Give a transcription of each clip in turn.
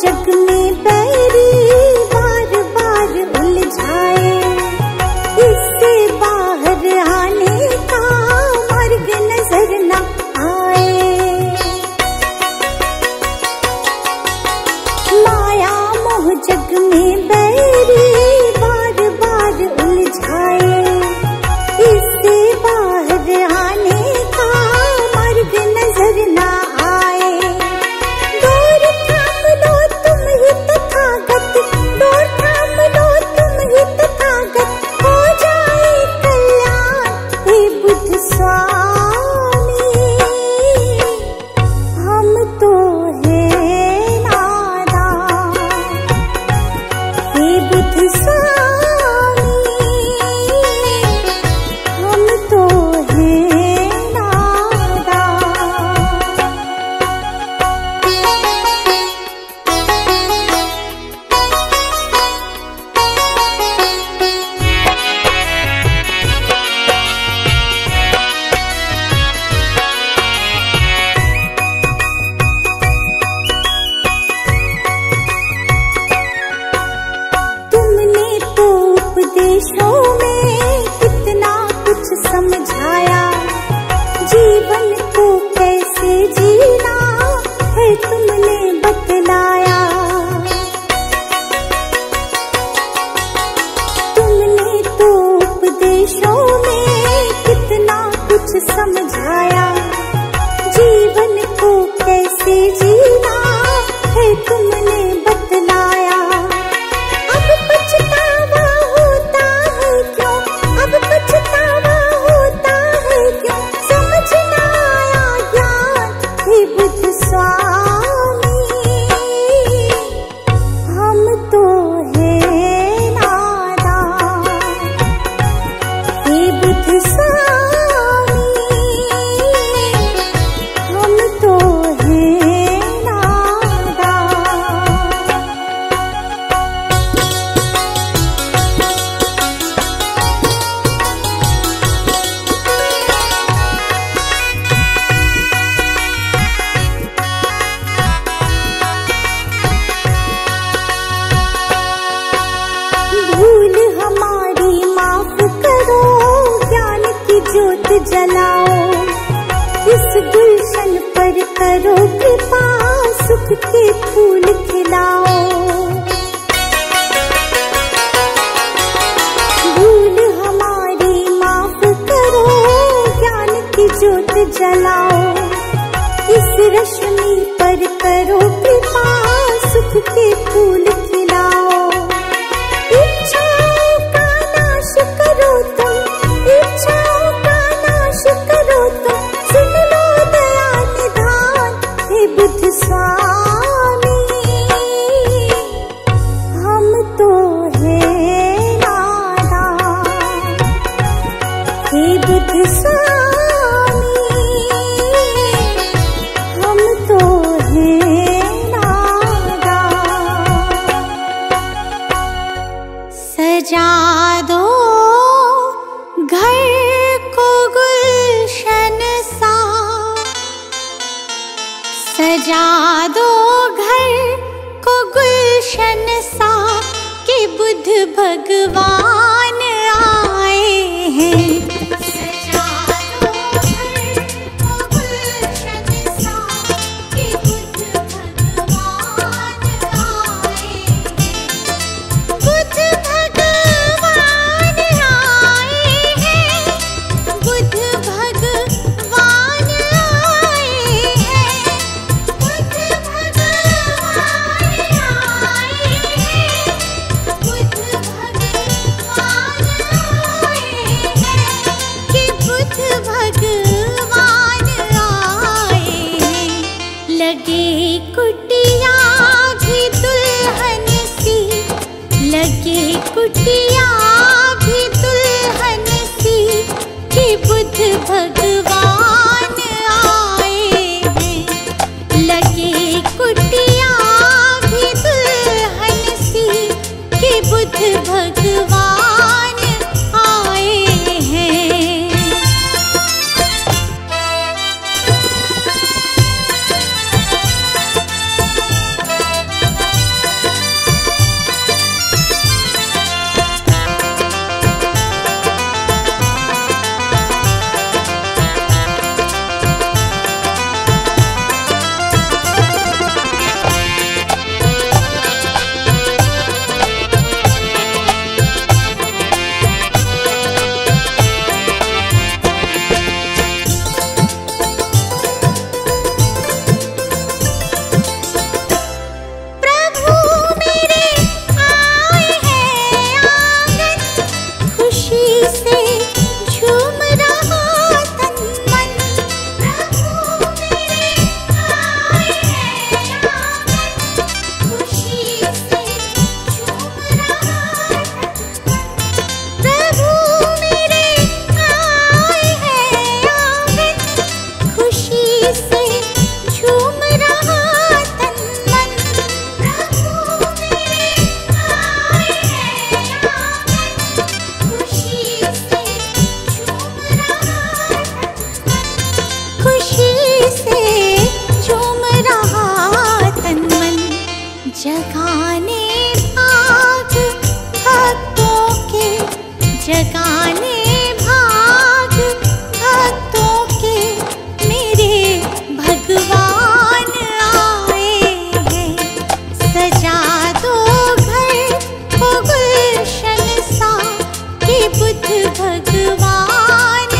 जग में बैरी बार बार उलझाए, इससे बाहर आने का मार्ग नजर न आए। माया मोह जग में बैरी बार बार उलझाए, इससे बाहर आने का मार्ग नजर न आए। डोर थाम लो तुम ही तथागत, डोर थाम लो तुम ही तथागत, हो जाए कल्याण हे बुद्ध स्वामी। हम तो है नादान हे बुद्ध स्वामी, हम तो है नादान। तुमने तो उपदेशों में कितना कुछ समझाया, जीवन को कैसे जीना है तुमने बतलाया। तुमने तो उपदेशों में कितना कुछ समझाया, जीवन को कैसे जीना है तुमने बतलाया। अब पछतावा होता है क्यों, अब पछतावा होता है क्यों, समझ न आया ज्ञान हे बुद्ध स्वामी। हम तो है नादान हे बुद्ध स्वामी, हम तो है नादान। भूल हमारी माफ करो, ज्ञान की ज्योत जलाओ, इस गुलशन पर करो कृपा, सुख के फूल खिलाओ। भूल हमारी माफ करो, ज्ञान की ज्योत जलाओ, इस रश्मि पर करो कृपा, सुख के फूल खिलाओ। इच्छाओं का नाश करो तुम, इच्छाओं का नाश करो तुम, सुन लो दया निधान हे बुद्ध स्वामी। हम तो है नादान हे बुद्ध स्वामी, हम तो है नादान। सजा दो घर को गुलशन सा, सजा दो घर को गुलशन सा, कि बुद्ध भगवान आए हैं। सजा दो घर को गुलशन सा, कि बुद्ध भगवान आए हैं। बुद्ध कुटिया भी दुल्हन सी कि बुद्ध भगवान आए हैं। लगे कुटिया भी दुल्हन सी कि बुद्ध भगवान आए हैं। जगाने भाग भक्तों के, जगाने भाग भक्तों के मेरे भगवान आए हैं। सजा दो घर को गुलशन सा कि बुद्ध भगवान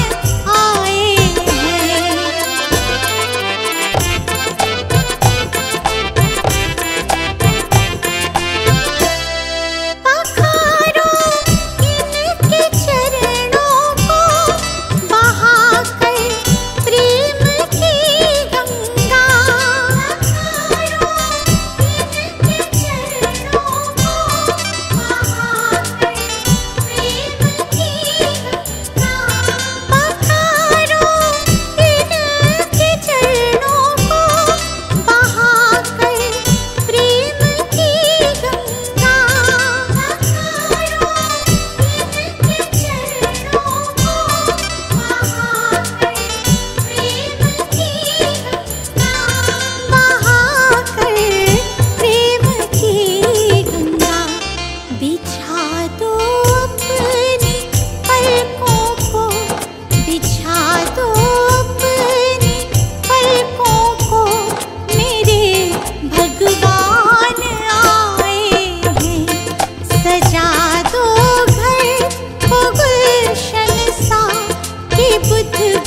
आए हैं।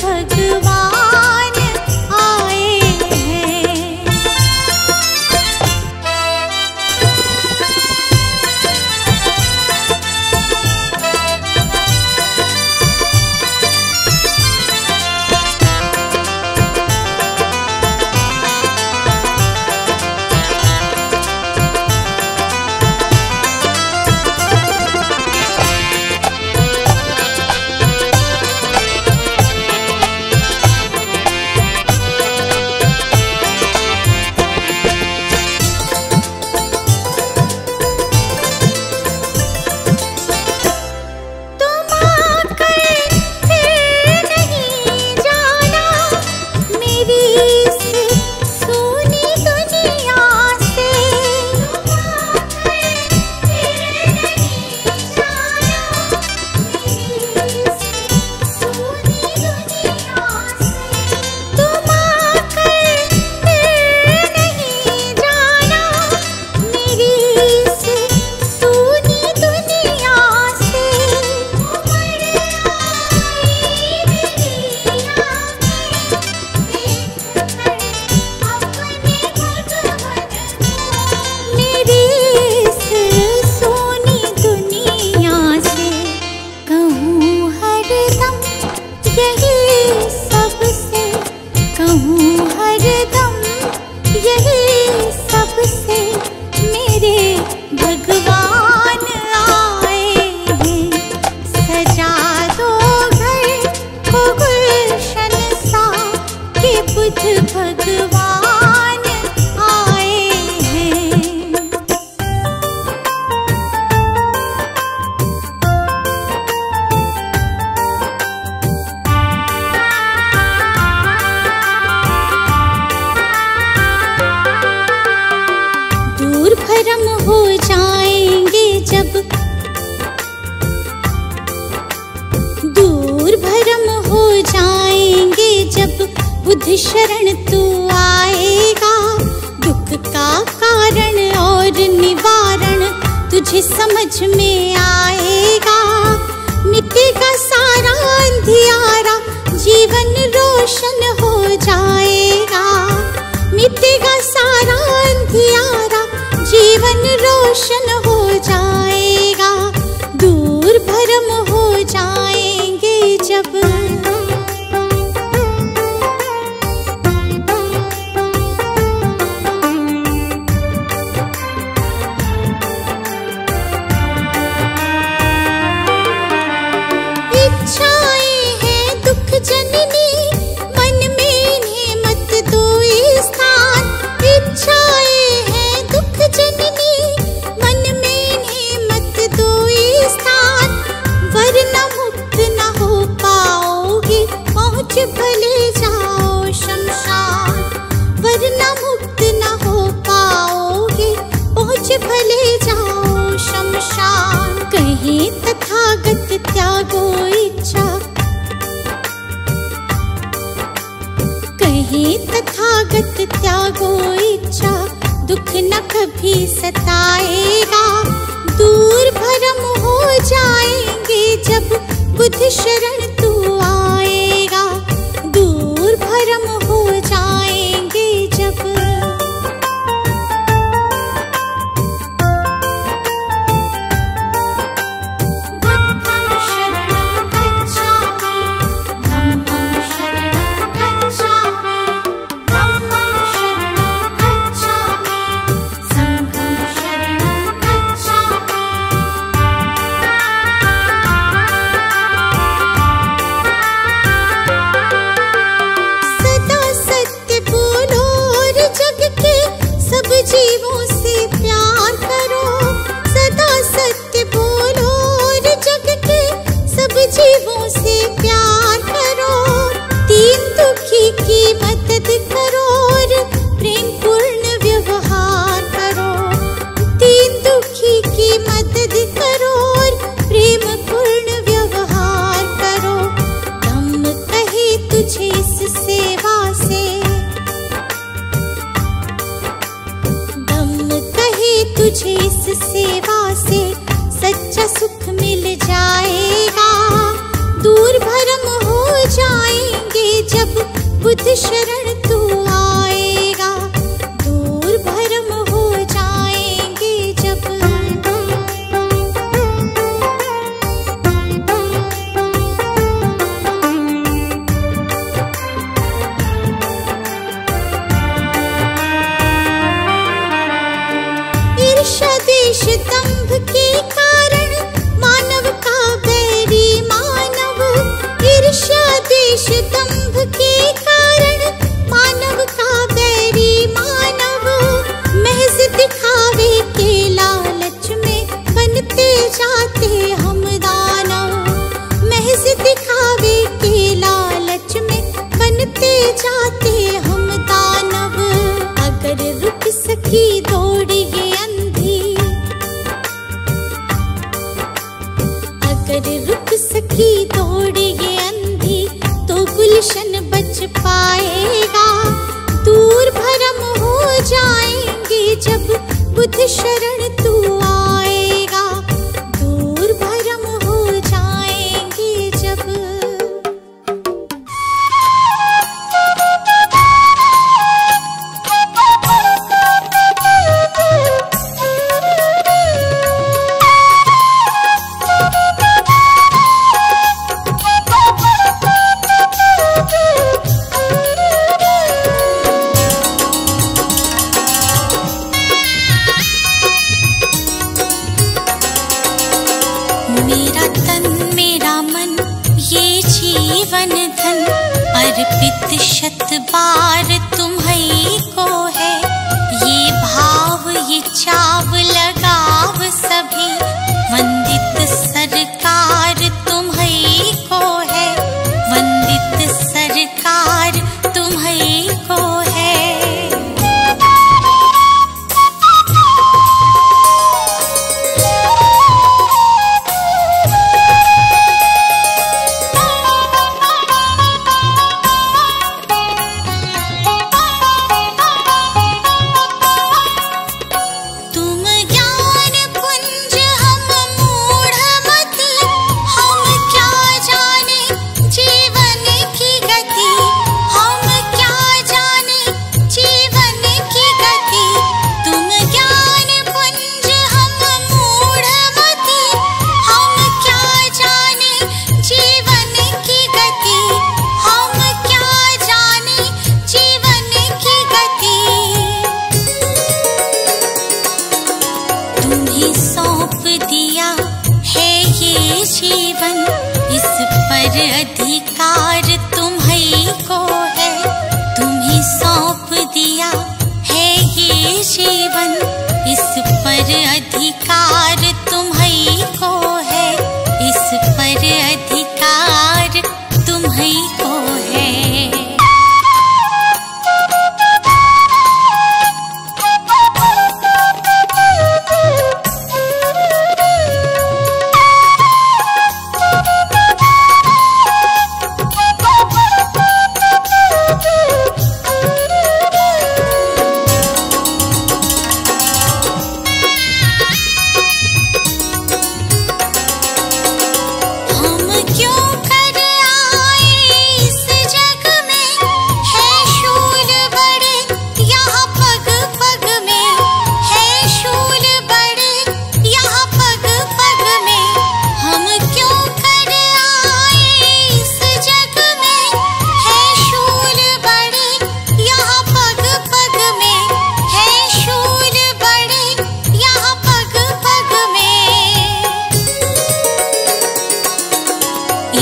भगवान आए हैं। बुद्ध शरण तू आएगा, दुख का कारण और निवारण तुझे समझ में आएगा। मिटेगा सारा अंधियारा, जीवन रोशन हो जाएगा। मिटेगा सारा अंधियारा, जीवन रोशन हो जाएगा। दूर भरम हो जाएंगे जब भले जाओ शमशान, वरना मुक्त न हो पाओगे, पहुँच भले जाओ शमशान। कहीं तथागत त्यागो इच्छा, कहीं तथागत त्यागो इच्छा, दुख न कभी सताएगा। दूर भरम हो जाएंगे जब बुद्ध शरण तू आएगा। दूर भरम हो जाएंगे जब बुद्धं शरणं गच्छामि, धम्मं शरणं गच्छामि, धम्मं शरणं गच्छामि, संघं शरणं गच्छामि। जीवों से प्यार करो, सदा सत्य बोलो और जग के सब जीवों से प्यार करो। दीन दुखी की मदद करो और प्रेम पूर्ण व्यवहार करो। दीन दुखी की मदद करो और प्रेम पूर्ण व्यवहार करो। धम्म कहे तुझे इस सेवा से, तुझे इस सेवा से सच्चा सुख मिल जाएगा। दूर भरम हो जाएंगे जब बुद्ध शरण तू आएगा। दूर भरम हो जाएंगे जब देश दंभ के कारण मानव का बैरी मानव। ईर्ष्या देश दंभ के कारण मानव का बैरी मानव। महज दिखावे के लालच में बनते जाते हम दानव। महज दिखावे के लालच में बनते जाते हम दानव। अगर रुक सकी दौड़ ये अगर रुक सकी दौड़ ये अंधी तो गुलशन बच पाएगा। दूर भरम हो जाएंगे जब बुद्ध शरण तू आएगा। दूर भरम हो जाएंगे जब अर्पित शत बार तुम्हीं को है। ये भाव ये चाव लगाव सभी वंदित सरकार तुम्हीं को है। वंदित सरकार तुम्हीं को है। पर अधिकार तुम्हीं को है, तुम्हीं सौंप दिया है ये जीवन। इस पर अधिकार तुम्हीं को है, इस पर अधिकार तुम्हीं को है।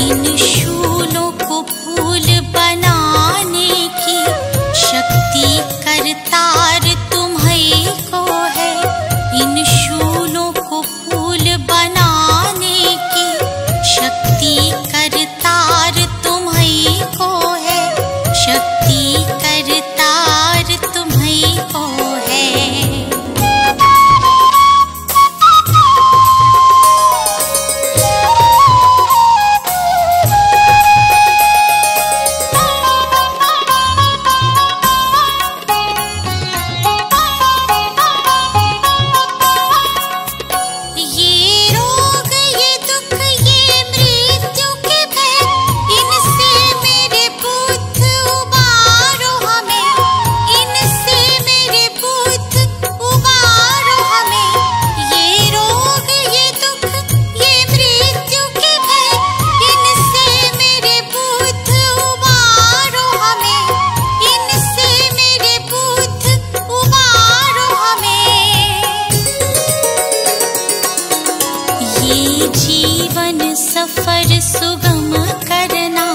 इन शूलों को फूल बनाने की शक्ति करतार तुम्हीं को है। इन शूलों को फूल बनाने की शक्ति करतार तुम्हीं को है, शक्ति करतार तुम्हीं को है। जीवन सफर सुगम करना,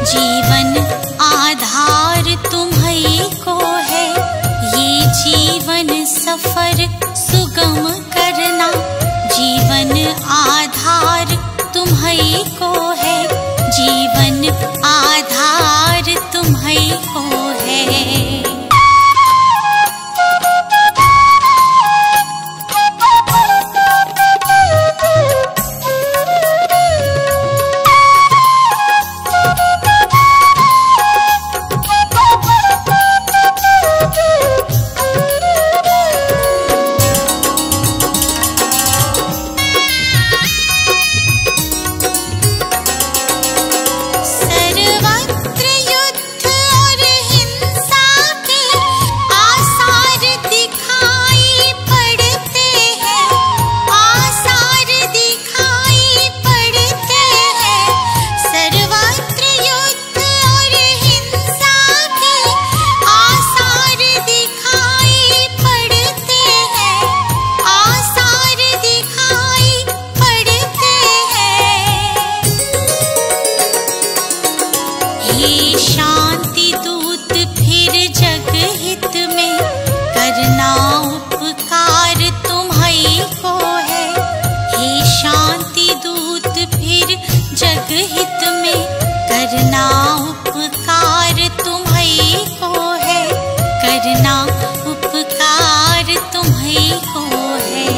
जीवन आधार तुम्हीं को है। ये जीवन सफर सुगम करना, जीवन आधार तुम्हीं को है, जीवन आधार तुम्हीं को है। हे शांति दूत फिर जग हित में करना उपकार तुम्हीं को है। हे शांति दूत फिर जग हित में करना उपकार तुम्हीं को है, करना उपकार तुम्हीं को है।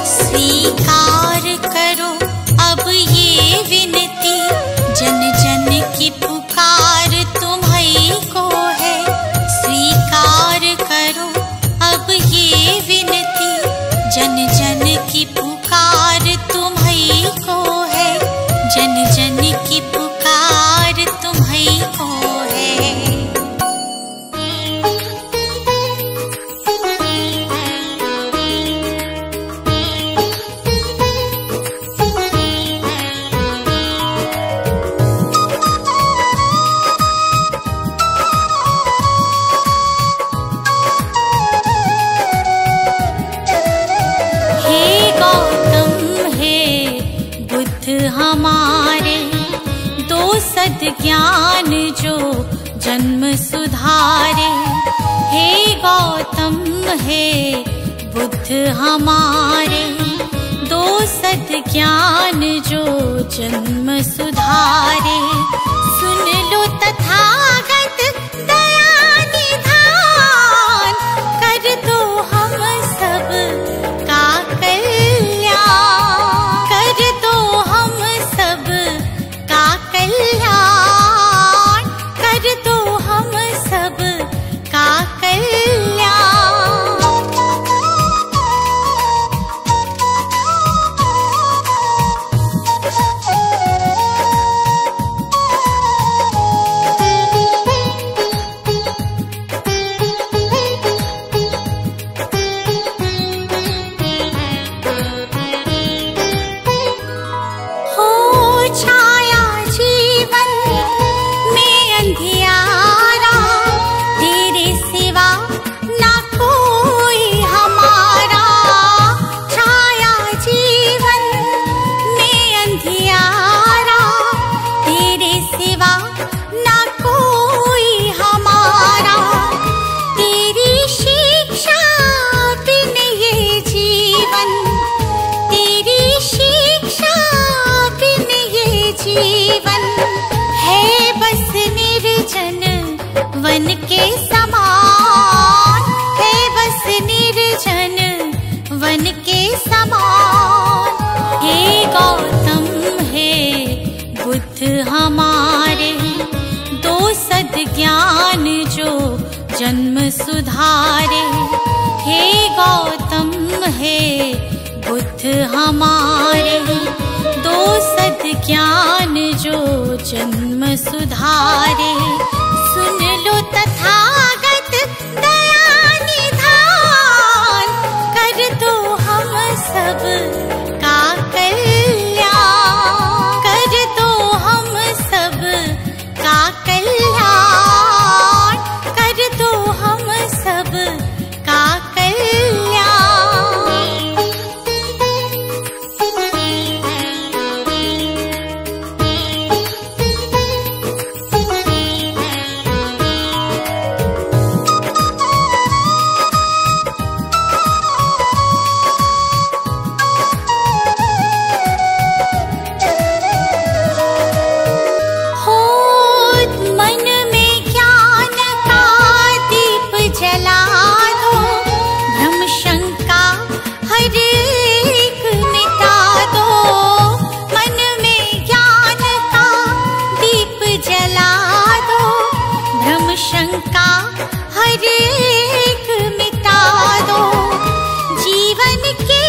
स्वीकार करो जन जन की पुकार तुम्हीं को है, जन जन की पुकार तुम्हीं को है। हमारे दो सद्ज्ञान जो जन्म सुधारे, हे गौतम हे बुद्ध हमारे दो सद्ज्ञान जो जन्म सुधारे। सुन लो तथागत दया निधान, कर दो हम सब का कल्याण, कर दो हम सब का कल्याण, कर दो हम सब का कल्याण। वन के समान है बस निर्जन वन के समान। हे गौतम हे बुद्ध हमारे दो सद्ज्ञान जो जन्म सुधारे, हे गौतम हे बुद्ध हमारे दो सद्ज्ञान जो जन्म सुधारे। सुन लो तथागत दया निधान, कर दो हम सब का कल्याण, कर दो हम सब का कल्याण, कर दो हम सब का कल्याण। शंका हर एक मिटा दो, जीवन के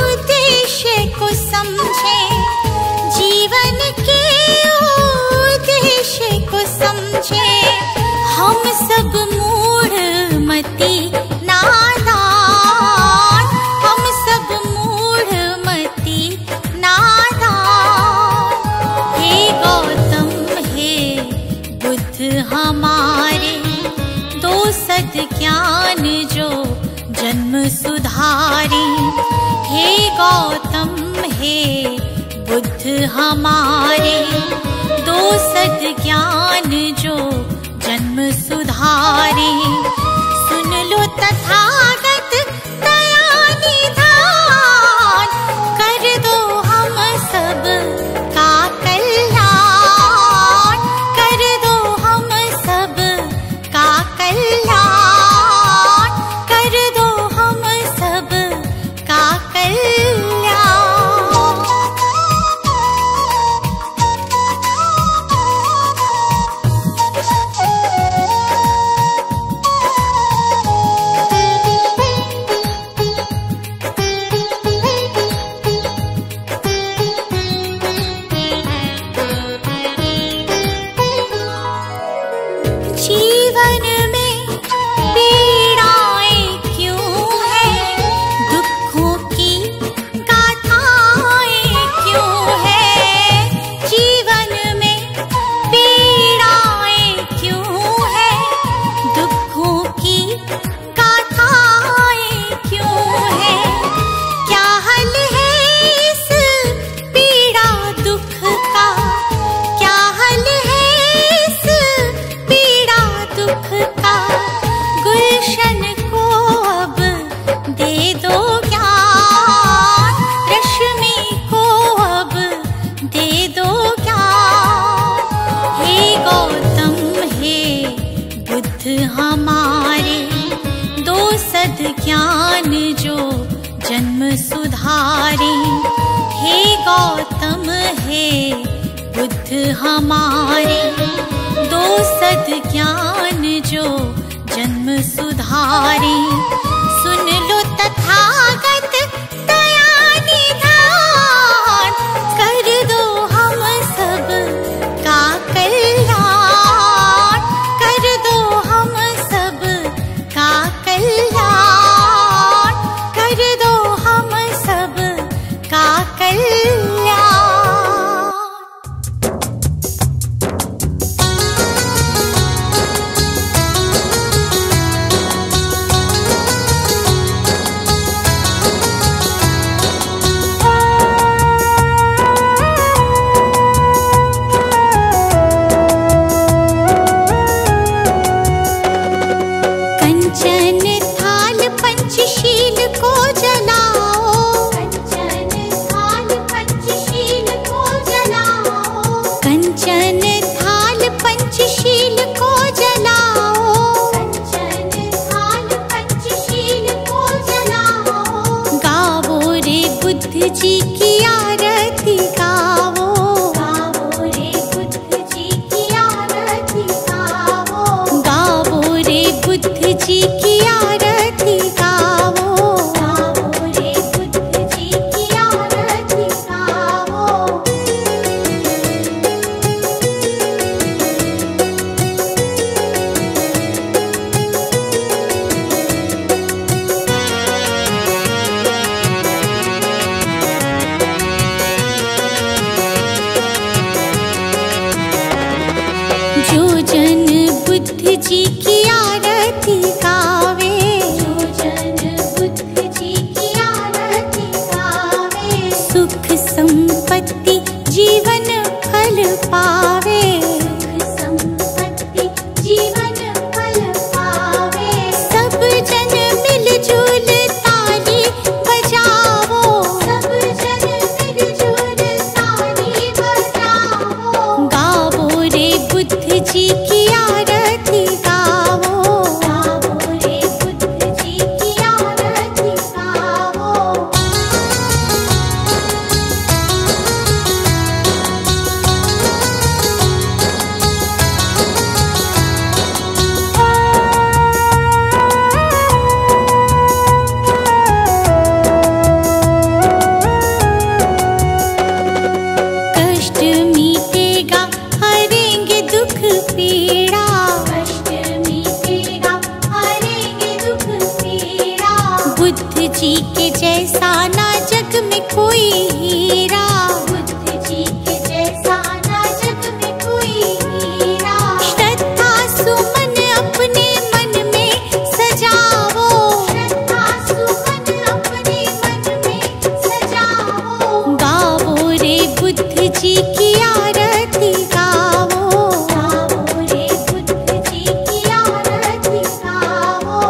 उद्देश्य को समझे, जीवन के उद्देश्य को समझे। हम सब मूढ़ मति नादान, हम सब मूढ़ मति नादान। हे गौतम हे बुद्ध हमारे दो सद्ज्ञान जो जन्म सुधारे, हे गौतम हे बुद्ध हमारे दो सद्ज्ञान जो जन्म सुधारे। सुन लो तथागत दया निधान, कर दो हम सब का कल्याण, कर दो हम सब का कल्याण, कर दो हम सब का कल्याण। सुधारे। हे गौतम हे बुद्ध हमारे, दो सद ज्ञान जो जन्म सुधारे। सुन लो तथागत दया निधान, कर दो हम सब का कल्याण, कर दो हम सब का कल्याण, कर दो हम सब का कल्याण। जी की आरती गावो, गावो रे बुद्ध जी की आरती गावो, गावो रे बुद्ध जी की आरती गावो, गावो रे बुद्ध जी की आरती गावो। जो जन बुद्ध जी की आरती गावे, जो जन बुद्ध जी की आरती गावे, सुख संपत्ति जीवन फल पावे, सुख संपत्ति जीवन फल पावे। सब जन मिलजुल ताली बजावो, सब जन मिलजुल ताली बजावो, गावो रे बुद्ध जी की आरती गावो, गावो रे बुद्ध जी की आरती गावो। कष्ट मीटेगा हरेंगे दुख पीड़ा, कष्ट मीटेगा हरेंगे दुख पीड़ा। बुद्ध जी के जैसा ना जग में कोई हीरा, बुद्ध जी के जैसा ना जग में कोई हीरा। श्रद्धा सुमन अपने मन में सजावो, श्रद्धा सुमन अपने मन में सजावो, गावो रे बुद्ध जी की आरती गावो, गावो रे बुद्ध जी की आरती गावो।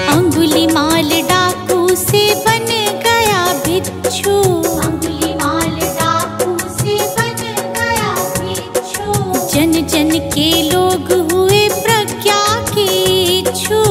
अंगुलीमाल डाकू से बन गया भिक्षु, अंगुलीमाल डाकू से बन गया भिक्षु। जन जन के लोग हुए प्रज्ञा के इच्छु,